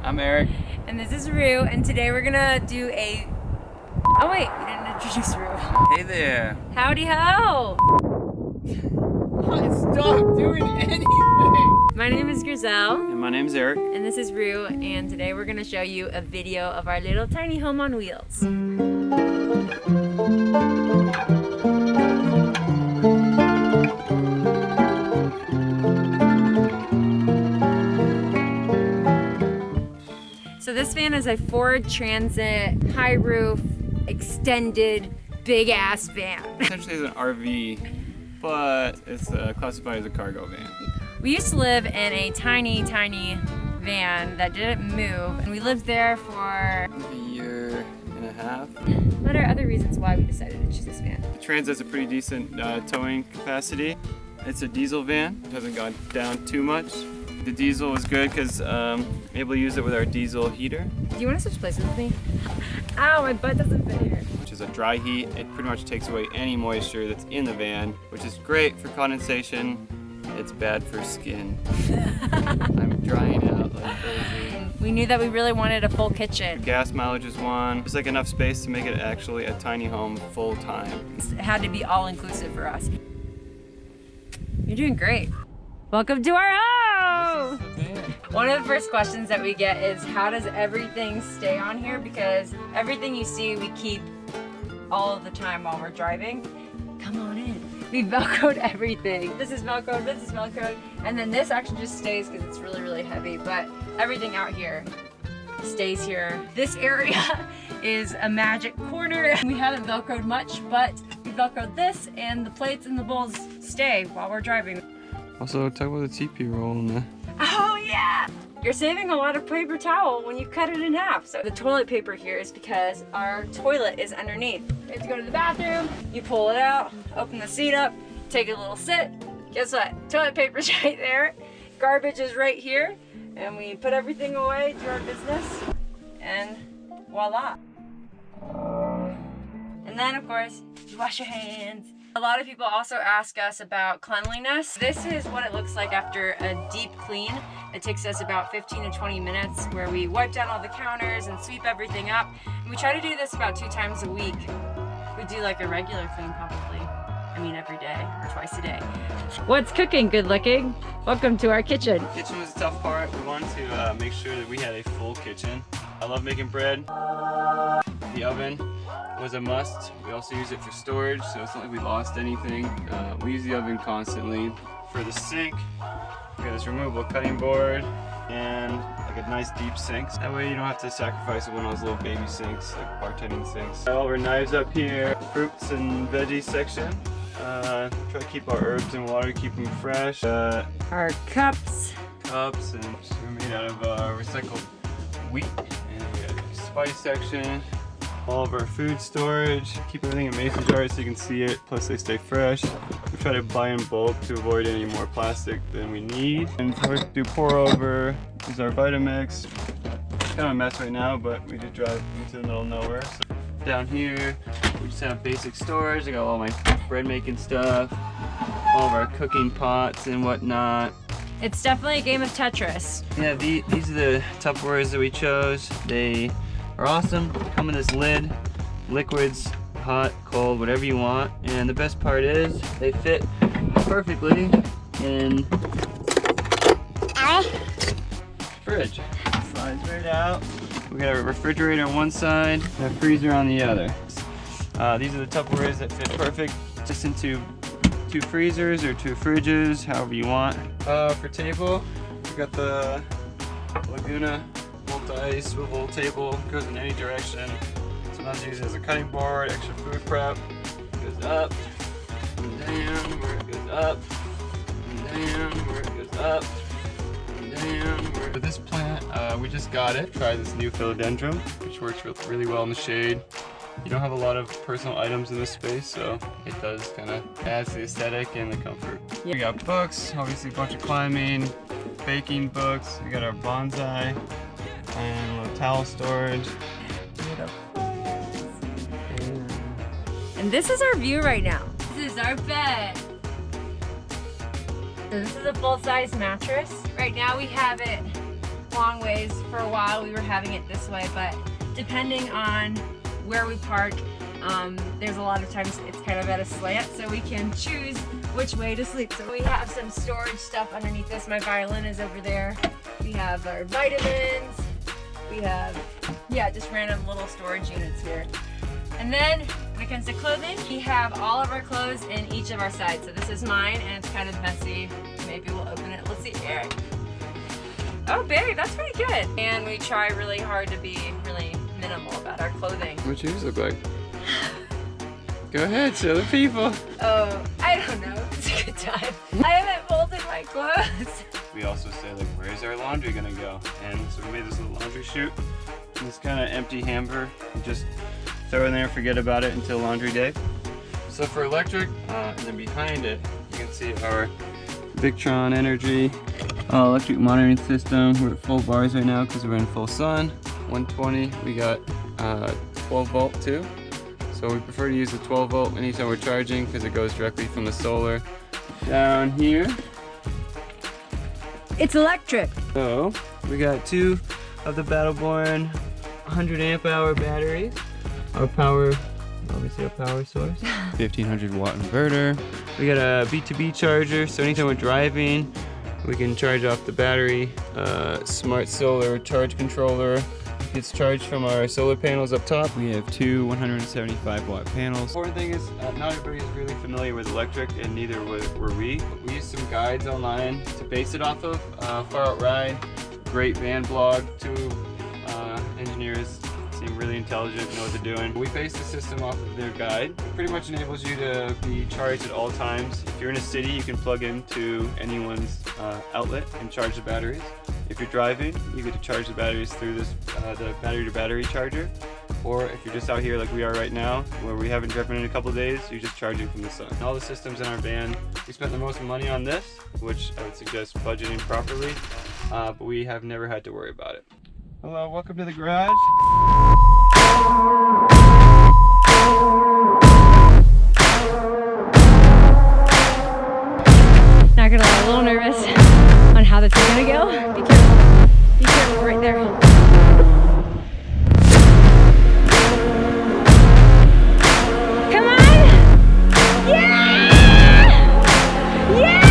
I'm Eric. And this is Rue, and today we're gonna do a... Oh wait, we didn't introduce Rue. Hey there. Howdy ho! Stop doing anything. My name is Griselle. And my name's Eric. And this is Rue, and today we're gonna show you a video of our little tiny home on wheels. So this van is a Ford Transit, high roof, extended, big ass van. Essentially it's an RV, but it's classified as a cargo van. We used to live in a tiny van that didn't move, and we lived there for A year and a half. What are other reasons why we decided to choose this van? The Transit's a pretty decent towing capacity. It's a diesel van. It hasn't gone down too much. The diesel is good because I'm able to use it with our diesel heater. Do you want to switch places with me? Ow, my butt doesn't fit here. Which is a dry heat. It pretty much takes away any moisture that's in the van, which is great for condensation. It's bad for skin. I'm drying out like crazy. We knew that we really wanted a full kitchen. Gas mileage is one. There's like enough space to make it actually a tiny home full time. It had to be all inclusive for us. You're doing great. Welcome to our home! One of the first questions that we get is, how does everything stay on here? Because everything you see we keep all of the time while we're driving. Come on in. We Velcroed everything. This is Velcroed, this is Velcroed, and then this actually just stays because it's really heavy, but everything out here stays here. This area is a magic corner. We haven't Velcroed much, but we Velcroed this, and the plates and the bowls stay while we're driving. Also, talk about the TP roll in there. Oh yeah! You're saving a lot of paper towel when you cut it in half. So the toilet paper here is because our toilet is underneath. You have to go to the bathroom, you pull it out, open the seat up, take a little sit. Guess what? Toilet paper's right there. Garbage is right here. And we put everything away, do our business, and voila. And then of course, you wash your hands. A lot of people also ask us about cleanliness. This is what it looks like after a deep clean. It takes us about 15 to 20 minutes where we wipe down all the counters and sweep everything up. And we try to do this about 2 times a week. We do like a regular clean probably. I mean every day or twice a day. What's cooking, good looking? Welcome to our kitchen. The kitchen was the tough part. We wanted to make sure that we had a full kitchen. I love making bread. The oven was a must. We also use it for storage, so it's not like we lost anything. We use the oven constantly. For the sink, we got this removable cutting board and like a nice deep sink. That way you don't have to sacrifice one of those little baby sinks, like bartending sinks. All our knives up here, fruits and veggies section. Try to keep our herbs and water, keep them fresh. Our cups. Cups, and we're made out of recycled wheat. And we got a spice section. All of our food storage. Keep everything in mason jars so you can see it, plus they stay fresh. We try to buy in bulk to avoid any more plastic than we need. And we do pour over. This is our Vitamix. It's kind of a mess right now, but we did drive into the middle of nowhere. So down here, we just have basic storage. I got all my bread making stuff, all of our cooking pots and whatnot. It's definitely a game of Tetris. Yeah, these are the Tupperwares that we chose. They are awesome. Come in this lid, liquids, hot, cold, whatever you want. And the best part is they fit perfectly in fridge. Slides right out. We got a refrigerator on one side and a freezer on the other. These are the Tupperwares that fit perfect just into 2 freezers or 2 fridges, however you want. For table, we got the Laguna multi-swivel table. Goes in any direction. Sometimes use it as a cutting board, extra food prep. It goes up and down, where it goes up and down, where it goes up and down. For this plant, we just got it. Try this new philodendron, which works really well in the shade. You don't have a lot of personal items in this space, so it does kind of add to the aesthetic and the comfort. Yeah. We got books, obviously a bunch of climbing, baking books. We got our bonsai and a little towel storage. And this is our view right now. This is our bed. So this is a full-size mattress. Right now we have it long ways. For a while we were having it this way, but depending on where we park, there's a lot of times it's kind of at a slant, so we can choose which way to sleep. So we have some storage stuff underneath this. My violin is over there. We have our vitamins. We have, yeah, just random little storage units here. And then when it comes to clothing, we have all of our clothes in each of our sides. So this is mine, and it's kind of messy. Maybe we'll open it. Let's see here. Oh, babe, that's pretty good. And we try really hard to be really minimal about our clothing. What's yours look like? Go ahead, show the people. Oh, I don't know. It's a good time. I haven't folded my clothes. We also say, like, where's our laundry gonna go? And so we made this little laundry chute. This kind of empty hamper. You just throw in there, forget about it until laundry day. So for electric, and then behind it, you can see our Victron Energy electric monitoring system. We're at full bars right now because we're in full sun. 120. We got 12 volt too. So we prefer to use the 12 volt anytime we're charging because it goes directly from the solar down here. It's electric. So we got 2 of the Battleborn 100 amp hour batteries. Our power, obviously our power source. 1500 watt inverter. We got a B2B charger, so anytime we're driving, we can charge off the battery. Smart solar charge controller. It's charged from our solar panels up top. We have 2 175 watt panels. Important thing is, not everybody's really familiar with electric, and neither were we. We used some guides online to base it off of. Far Out Ride, great van blog. 2 engineers seem really intelligent, know what they're doing. We base the system off of their guide. It pretty much enables you to be charged at all times. If you're in a city, you can plug into anyone's outlet and charge the batteries. If you're driving, you get to charge the batteries through this the battery-to-battery charger. Or if you're just out here like we are right now, where we haven't driven in a couple days, you're just charging from the sun. All the systems in our van, we spent the most money on this, which I would suggest budgeting properly, but we have never had to worry about it. Hello, welcome to the garage. Not gonna lie, a little nervous on how this is gonna go. Be careful right there. Come on! Yeah! Yes!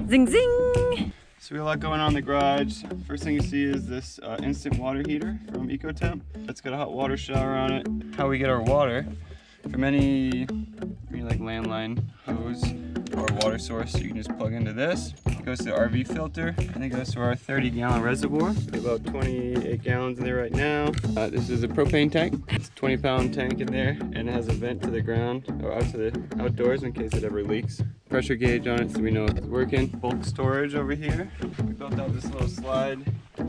Zing zing! So we have a lot going on in the garage. First thing you see is this instant water heater from EcoTemp. It's got a hot water shower on it. How we get our water from any like landline hose or water source, you can just plug into this. It goes to the RV filter, and it goes to our 30-gallon reservoir. About 28 gallons in there right now. This is a propane tank. It's a 20-pound tank in there, and it has a vent to the ground or out to the outdoors in case it ever leaks. Pressure gauge on it so we know it's working. Bulk storage over here. We built out this little slide so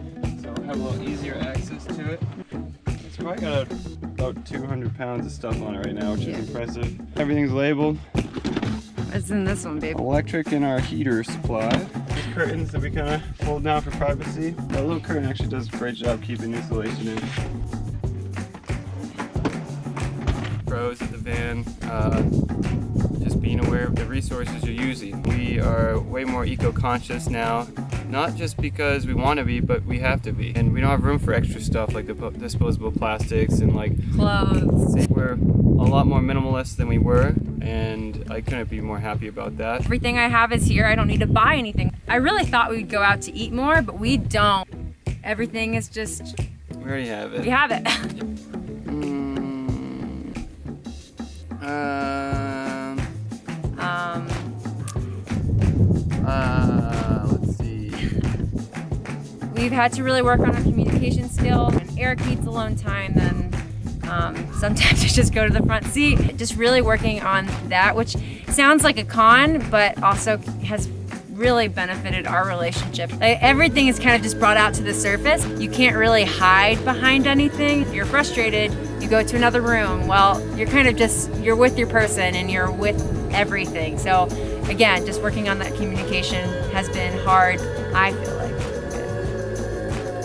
we'll have a little easier access to it. It's probably got about 200 pounds of stuff on it right now, which is impressive. Everything's labeled. What's in this one, babe? Electric and our heater supply. These curtains that we kind of hold down for privacy. That little curtain actually does a great job keeping insulation in. Pros of the van, just being aware of the resources you're using. We are way more eco-conscious now, not just because we want to be, but we have to be. And we don't have room for extra stuff like the disposable plastics and like clothes. We're a lot more minimalist than we were, and I couldn't be more happy about that. Everything I have is here. I don't need to buy anything. I really thought we'd go out to eat more, but we don't. Everything is just... We already have it. We have it. Let's see. We've had to really work on our communication skills. When Eric needs alone time, then sometimes I just go to the front seat. Just really working on that, which sounds like a con, but also has really benefited our relationship. Like, everything is kind of just brought out to the surface. You can't really hide behind anything. If you're frustrated, you go to another room. Well, you're kind of just, you're with your person and you're with everything. So again, just working on that communication has been hard, I feel like.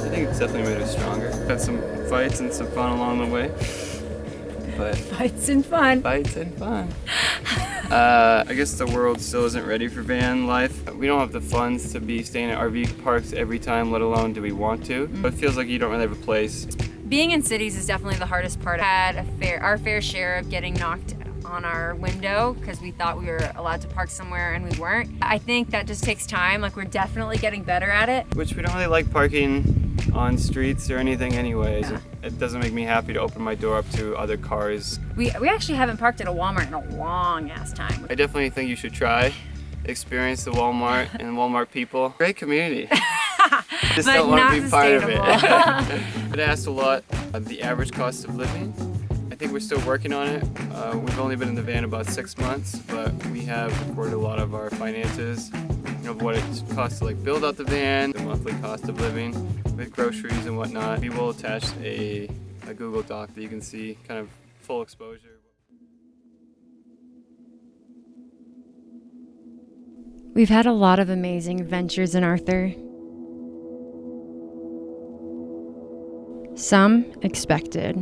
I think it's definitely made us stronger. Had some fights and some fun along the way. But Fights and fun. Fights and fun. I guess the world still isn't ready for van life. We don't have the funds to be staying at RV parks every time, let alone do we want to. But it feels like you don't really have a place. Being in cities is definitely the hardest part. I had our fair share of getting knocked on our window because we thought we were allowed to park somewhere and we weren't. I think that just takes time. Like, we're definitely getting better at it. Which we don't really like parking on streets or anything anyways. Yeah. It doesn't make me happy to open my door up to other cars. We actually haven't parked at a Walmart in a long ass time. I definitely think you should try, experience the Walmart and Walmart people. Great community. Just But don't want not to be part of it. sustainable. It asked a lot of the average cost of living. I think we're still working on it. We've only been in the van about 6 months, but we have recorded a lot of our finances, what it costs to like build out the van, the monthly cost of living with groceries and whatnot. We will attach a Google Doc that you can see kind of full exposure. We've had a lot of amazing adventures in Arthur. Some expected,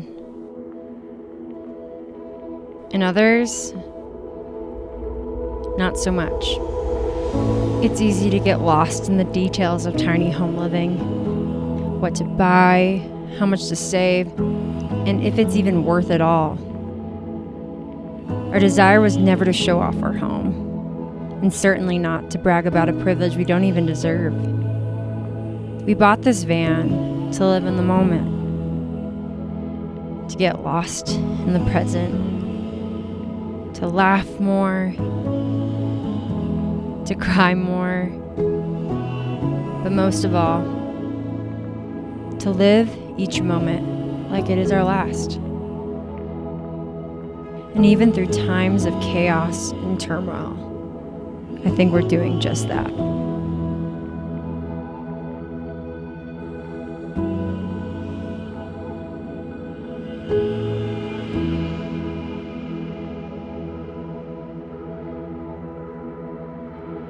and others not so much. It's easy to get lost in the details of tiny home living, what to buy, how much to save, and if it's even worth it all. Our desire was never to show off our home, and certainly not to brag about a privilege we don't even deserve. We bought this van to live in the moment, to get lost in the present, to laugh more, to cry more, but most of all, to live each moment like it is our last. And even through times of chaos and turmoil, I think we're doing just that.